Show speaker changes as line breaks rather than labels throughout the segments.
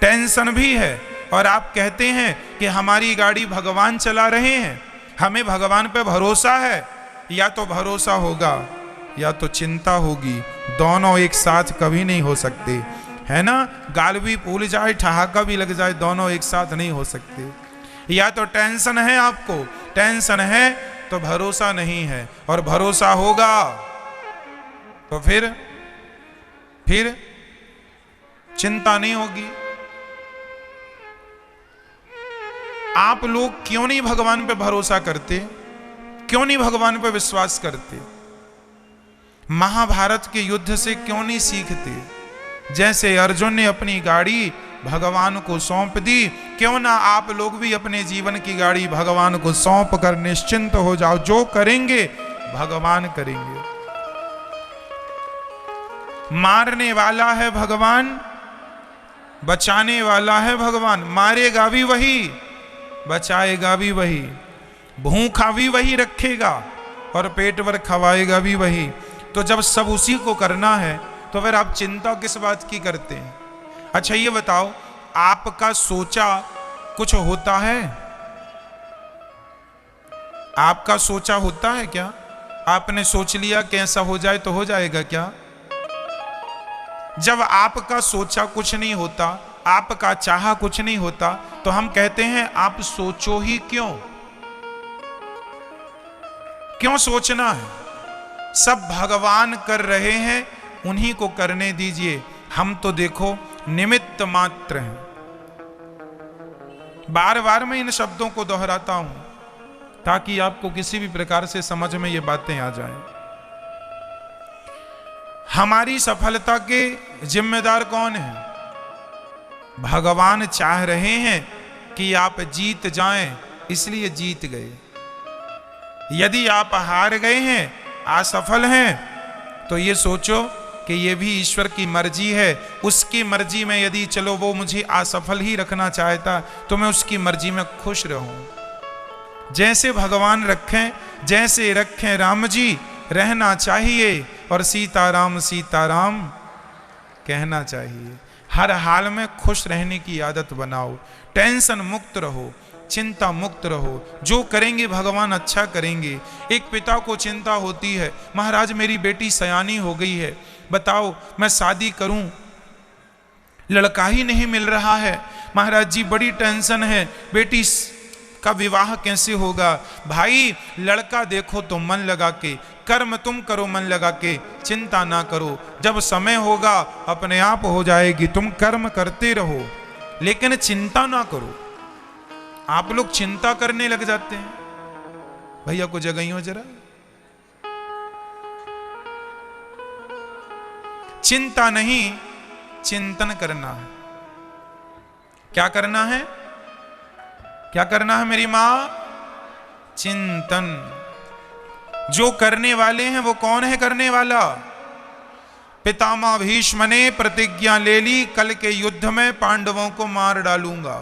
Tension भी है, और आप कहते हैं कि हमारी गाड़ी भगवान चला रहे हैं, हमें भगवान पे भरोसा है। या तो भरोसा होगा या तो चिंता होगी, दोनों एक साथ कभी नहीं हो सकते, है ना। गाल भी फूल जाए, ठहाका भी लग जाए, दोनों एक साथ नहीं हो सकते। या तो टेंशन है, आपको टेंशन है तो भरोसा नहीं है, और भरोसा होगा तो फिर चिंता नहीं होगी। आप लोग क्यों नहीं भगवान पे भरोसा करते, क्यों नहीं भगवान पे विश्वास करते? महाभारत के युद्ध से क्यों नहीं सीखते? जैसे अर्जुन ने अपनी गाड़ी भगवान को सौंप दी, क्यों ना आप लोग भी अपने जीवन की गाड़ी भगवान को सौंप कर निश्चिंत हो जाओ। जो करेंगे भगवान करेंगे। मारने वाला है भगवान, बचाने वाला है भगवान। मारेगा भी वही, बचाएगा भी वही, भूखा भी वही रखेगा और पेट भर खवाएगा भी वही। तो जब सब उसी को करना है तो फिर आप चिंता किस बात की करते हैं? अच्छा ये बताओ, आपका सोचा कुछ होता है? आपका सोचा होता है क्या? आपने सोच लिया कि ऐसा हो जाए तो हो जाएगा क्या? जब आपका सोचा कुछ नहीं होता, आपका चाहा कुछ नहीं होता, तो हम कहते हैं आप सोचो ही क्यों? क्यों सोचना है? सब भगवान कर रहे हैं, उन्हीं को करने दीजिए। हम तो देखो निमित्त मात्र हैं। बार बार मैं इन शब्दों को दोहराता हूं ताकि आपको किसी भी प्रकार से समझ में ये बातें आ जाएं। हमारी सफलता के जिम्मेदार कौन है? भगवान चाह रहे हैं कि आप जीत जाएं, इसलिए जीत गए। यदि आप हार गए हैं, असफल हैं, तो ये सोचो कि ये भी ईश्वर की मर्जी है। उसकी मर्जी में यदि चलो वो मुझे असफल ही रखना चाहता तो मैं उसकी मर्जी में खुश रहूं। जैसे भगवान रखें, जैसे रखें राम जी, रहना चाहिए और सीताराम सीताराम कहना चाहिए। हर हाल में खुश रहने की आदत बनाओ, टेंशन मुक्त रहो, चिंता मुक्त रहो। जो करेंगे भगवान अच्छा करेंगे। एक पिता को चिंता होती है, महाराज मेरी बेटी सयानी हो गई है, बताओ मैं शादी करूं, लड़का ही नहीं मिल रहा है, महाराज जी बड़ी टेंशन है, बेटी का विवाह कैसे होगा? भाई लड़का देखो तो मन लगा के, कर्म तुम करो मन लगा के, चिंता ना करो, जब समय होगा अपने आप हो जाएगी। तुम कर्म करते रहो लेकिन चिंता ना करो। आप लोग चिंता करने लग जाते हैं। भैया को जगाइयो जरा। चिंता नहीं, चिंतन करना है। क्या करना है? क्या करना है मेरी मां? चिंतन। जो करने वाले हैं वो कौन है करने वाला? पितामह भीष्म ने प्रतिज्ञा ले ली, कल के युद्ध में पांडवों को मार डालूंगा।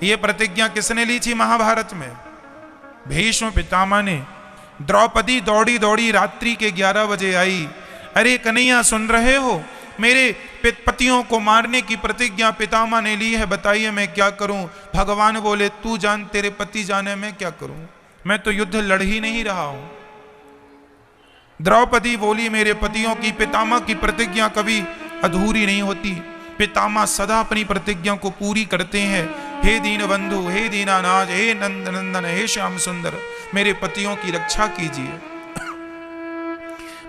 ये प्रतिज्ञा किसने ली थी महाभारत में? भीष्म पितामह ने। द्रौपदी दौड़ी दौड़ी रात्रि के 11 बजे आई। अरे कन्हैया सुन रहे हो, मेरे पतियों को मारने की प्रतिज्ञा पितामह ने ली है, बताइए मैं क्या करूं? भगवान बोले तू जान, तेरे पति जाने मैं क्या करूं, मैं तो युद्ध लड़ ही नहीं रहा हूं। द्रौपदी बोली मेरे पतियों की, पितामह की प्रतिज्ञा कभी अधूरी नहीं होती, पितामह सदा अपनी प्रतिज्ञा को पूरी करते हैं। हे दीन बंधु, हे दीनानाथ, हे नंद नंदन, हे श्याम सुंदर, मेरे पतियों की रक्षा कीजिए।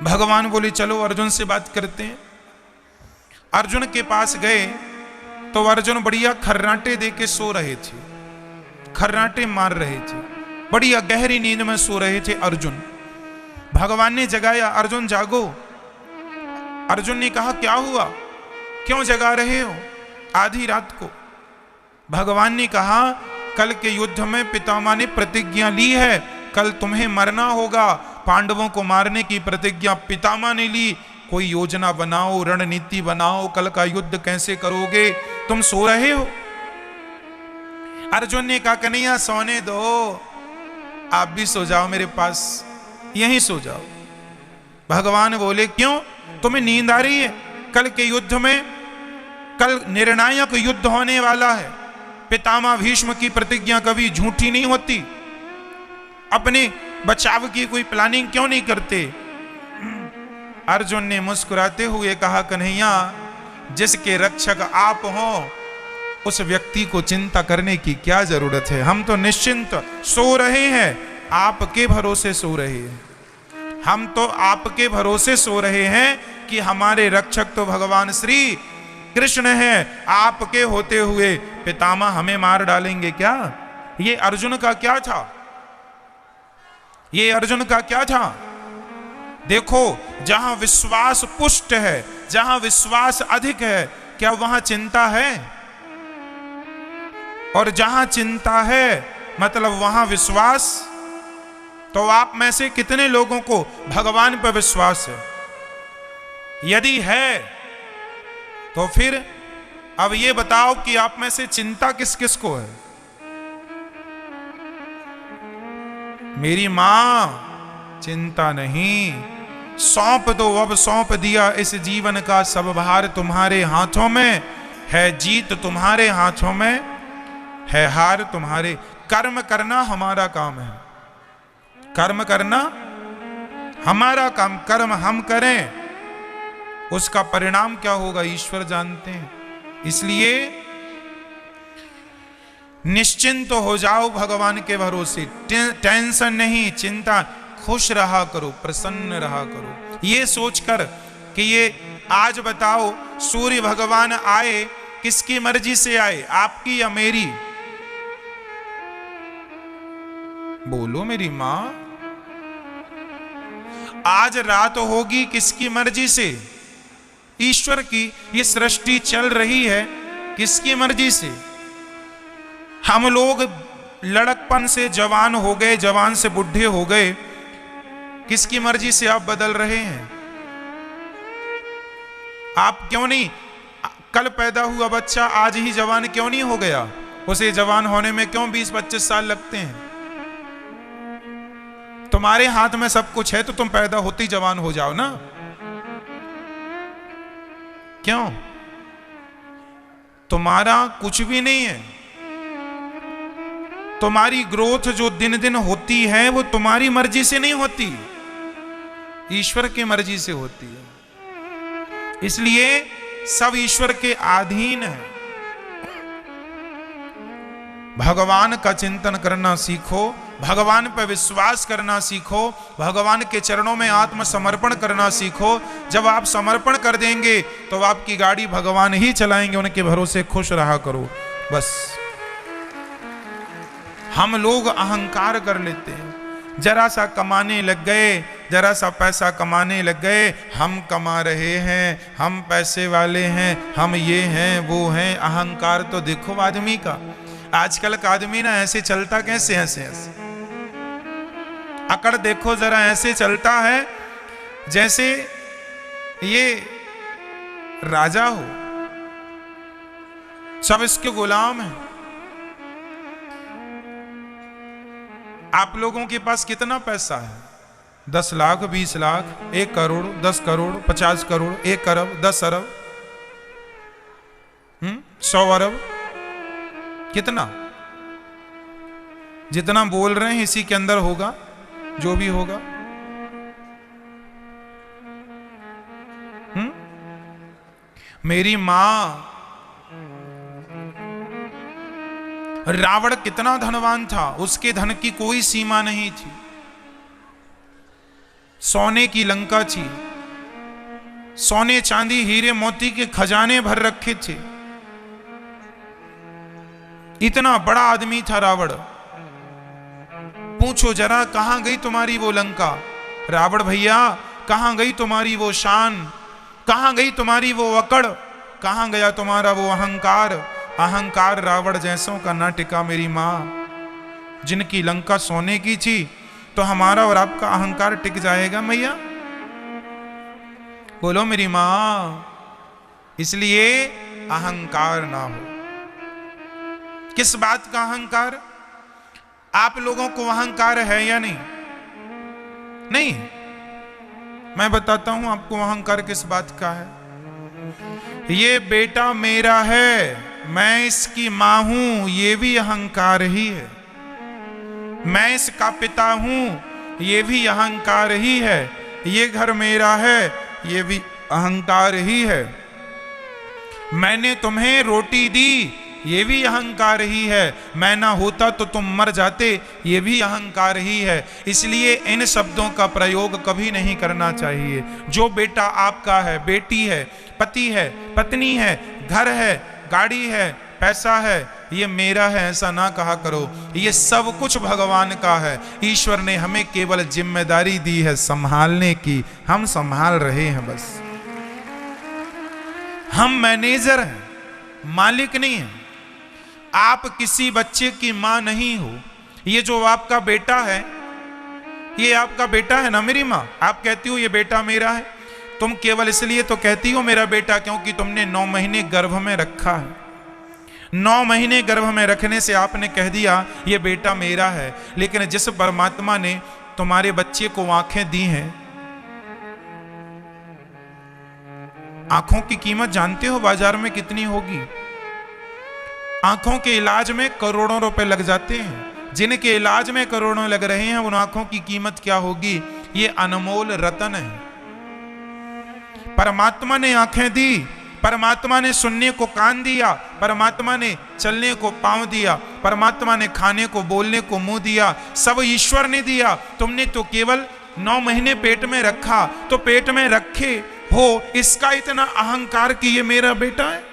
भगवान बोले चलो अर्जुन से बात करते हैं। अर्जुन के पास गए तो अर्जुन बढ़िया खर्राटे दे के सो रहे थे, खर्राटे मार रहे थे, बढ़िया गहरी नींद में सो रहे थे अर्जुन। भगवान ने जगाया, अर्जुन जागो। अर्जुन ने कहा क्या हुआ, क्यों जगा रहे हो आधी रात को? भगवान ने कहा कल के युद्ध में पितामह ने प्रतिज्ञा ली है, कल तुम्हें मरना होगा, पांडवों को मारने की प्रतिज्ञा पितामह ने ली। कोई योजना बनाओ, रणनीति बनाओ, कल का युद्ध कैसे करोगे? तुम सो रहे हो। अर्जुन ने कहा कन्हैया सोने दो, आप भी सो जाओ मेरे पास, यहीं सो जाओ। भगवान बोले क्यों, तुम्हें नींद आ रही है? कल के युद्ध में कल निर्णायक युद्ध होने वाला है। पितामह भीष्म की प्रतिज्ञा कभी झूठी नहीं होती। अपने बचाव की कोई प्लानिंग क्यों नहीं करते? अर्जुन ने मुस्कुराते हुए कहा, कन्हैया, जिसके रक्षक आप हो उस व्यक्ति को चिंता करने की क्या जरूरत है? हम तो निश्चिंत सो रहे हैं, आपके भरोसे सो रहे हैं। हम तो आपके भरोसे सो रहे हैं कि हमारे रक्षक तो भगवान श्री कृष्ण है। आपके होते हुए पितामह हमें मार डालेंगे क्या? ये अर्जुन का क्या था? ये अर्जुन का क्या था? देखो, जहां विश्वास पुष्ट है, जहां विश्वास अधिक है, क्या वहां चिंता है? और जहां चिंता है मतलब वहां विश्वास। तो आप में से कितने लोगों को भगवान पर विश्वास है? यदि है तो फिर अब ये बताओ कि आप में से चिंता किस किस को है? मेरी मां, चिंता नहीं, सौंप दो, अब सौंप दिया इस जीवन का सब भार तुम्हारे हाथों में है। जीत तुम्हारे हाथों में है, हार तुम्हारे। कर्म करना हमारा काम है, कर्म करना हमारा काम। कर्म हम करें, उसका परिणाम क्या होगा ईश्वर जानते हैं। इसलिए निश्चिंत हो जाओ भगवान के भरोसे। टेंशन नहीं, चिंता, खुश रहा करो, प्रसन्न रहा करो। ये सोचकर कि ये आज बताओ सूर्य भगवान आए, किसकी मर्जी से आए, आपकी या मेरी? बोलो मेरी मां। आज रात होगी किसकी मर्जी से? ईश्वर की। ये सृष्टि चल रही है किसकी मर्जी से? हम लोग लड़कपन से जवान हो गए, जवान से बुढ़े हो गए, किसकी मर्जी से आप बदल रहे हैं? आप क्यों नहीं, कल पैदा हुआ बच्चा आज ही जवान क्यों नहीं हो गया? उसे जवान होने में क्यों 20-25 साल लगते हैं? तुम्हारे हाथ में सब कुछ है तो तुम पैदा होते ही जवान हो जाओ ना। क्यों? तुम्हारा कुछ भी नहीं है। तुम्हारी ग्रोथ जो दिन दिन होती है वो तुम्हारी मर्जी से नहीं होती, ईश्वर की मर्जी से होती है। इसलिए सब ईश्वर के अधीन है। भगवान का चिंतन करना सीखो, भगवान पर विश्वास करना सीखो, भगवान के चरणों में आत्मसमर्पण करना सीखो। जब आप समर्पण कर देंगे तो आपकी गाड़ी भगवान ही चलाएंगे, उनके भरोसे खुश रहा करो बस। हम लोग अहंकार कर लेते हैं, जरा सा कमाने लग गए, जरा सा पैसा कमाने लग गए, हम कमा रहे हैं, हम पैसे वाले हैं, हम ये हैं वो हैं। अहंकार तो देखो आदमी का, आजकल का आदमी ना ऐसे चलता कैसे, ऐसे ऐसे अकड़ देखो जरा, ऐसे चलता है जैसे ये राजा हो, सब इसके गुलाम हैं। आप लोगों के पास कितना पैसा है? 10 लाख, 20 लाख, 1 करोड़, 10 करोड़, 50 करोड़, 1 अरब, 10 अरब, 100 अरब, कितना? जितना बोल रहे हैं इसी के अंदर होगा जो भी होगा। मेरी मां, रावण कितना धनवान था, उसके धन की कोई सीमा नहीं थी। सोने की लंका थी, सोने चांदी हीरे मोती के खजाने भर रखे थे। इतना बड़ा आदमी था रावण। पूछो जरा कहां गई तुम्हारी वो लंका? रावण भैया कहां गई तुम्हारी वो शान? कहां गई तुम्हारी वो अकड़? कहां गया तुम्हारा वो अहंकार? अहंकार रावण जैसों का ना टिका मेरी मां। जिनकी लंका सोने की थी तो हमारा और आपका अहंकार टिक जाएगा मैया? बोलो मेरी मां। इसलिए अहंकार ना हो। किस बात का अहंकार? आप लोगों को अहंकार है या नहीं? नहीं। मैं बताता हूं आपको अहंकार किस बात का है। ये बेटा मेरा है, मैं इसकी मां हूं, ये भी अहंकार ही है। मैं इसका पिता हूं, ये भी अहंकार ही है। ये घर मेरा है, ये भी अहंकार ही है। मैंने तुम्हें रोटी दी, ये भी अहंकार ही है। मैं ना होता तो तुम मर जाते, ये भी अहंकार ही है। इसलिए इन शब्दों का प्रयोग कभी नहीं करना चाहिए। जो बेटा आपका है, बेटी है, पति है, पत्नी है, घर है, गाड़ी है, पैसा है, ये मेरा है ऐसा ना कहा करो। ये सब कुछ भगवान का है। ईश्वर ने हमें केवल जिम्मेदारी दी है संभालने की, हम संभाल रहे हैं बस। हम मैनेजर हैं, मालिक नहीं हैं। आप किसी बच्चे की मां नहीं हो। ये जो आपका बेटा है, ये आपका बेटा है ना मेरी मां। आप कहती हो ये बेटा मेरा है, तुम केवल इसलिए तो कहती हो मेरा बेटा क्योंकि तुमने 9 महीने गर्भ में रखा है। 9 महीने गर्भ में रखने से आपने कह दिया ये बेटा मेरा है। लेकिन जिस परमात्मा ने तुम्हारे बच्चे को आंखें दी हैं, आंखों की कीमत जानते हो बाजार में कितनी होगी? आंखों के इलाज में करोड़ों रुपए लग जाते हैं। जिनके इलाज में करोड़ों लग रहे हैं, उन आंखों की कीमत क्या होगी? ये अनमोल रतन है। परमात्मा ने आंखें दी, परमात्मा ने सुनने को कान दिया, परमात्मा ने चलने को पांव दिया, परमात्मा ने खाने को बोलने को मुंह दिया। सब ईश्वर ने दिया। तुमने तो केवल 9 महीने पेट में रखा, तो पेट में रखे हो इसका इतना अहंकार कि ये मेरा बेटा है।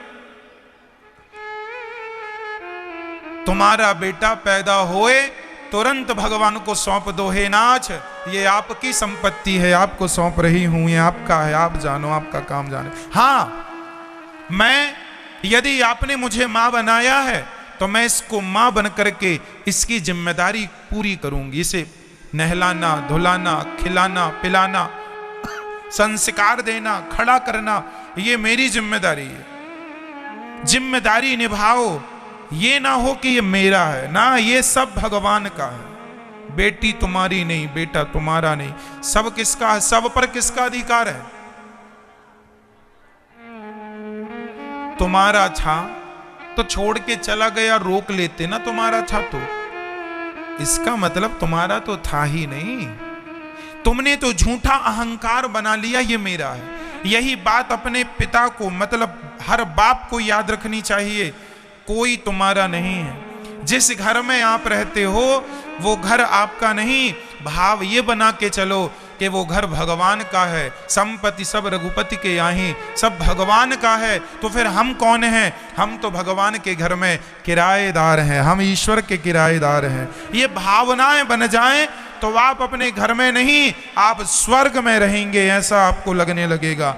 तुम्हारा बेटा पैदा होए तुरंत भगवान को सौंप दो, हे नाथ ये आपकी संपत्ति है, आपको सौंप रही हूं, ये आपका है, आप जानो, आपका काम जाने। हाँ, मैं यदि आपने मुझे मां बनाया है तो मैं इसको मां बन करके इसकी जिम्मेदारी पूरी करूंगी। इसे नहलाना, धुलाना, खिलाना, पिलाना, संस्कार देना, खड़ा करना, ये मेरी जिम्मेदारी है। जिम्मेदारी निभाओ। ये ना हो कि ये मेरा है, ना, ये सब भगवान का है। बेटी तुम्हारी नहीं, बेटा तुम्हारा नहीं, सब किसका है? सब पर किसका अधिकार है? तुम्हारा था तो छोड़ के चला गया, रोक लेते ना तुम्हारा था तो। इसका मतलब तुम्हारा तो था ही नहीं। तुमने तो झूठा अहंकार बना लिया ये मेरा है। यही बात अपने पिता को, मतलब हर बाप को याद रखनी चाहिए। कोई तुम्हारा नहीं है। जिस घर में आप रहते हो वो घर आपका नहीं। भाव ये बना के चलो कि वो घर भगवान का है। संपत्ति सब रघुपति के यहाँ, सब भगवान का है। तो फिर हम कौन हैं? हम तो भगवान के घर में किराएदार हैं, हम ईश्वर के किराएदार हैं। ये भावनाएं बन जाएं तो आप अपने घर में नहीं, आप स्वर्ग में रहेंगे, ऐसा आपको लगने लगेगा।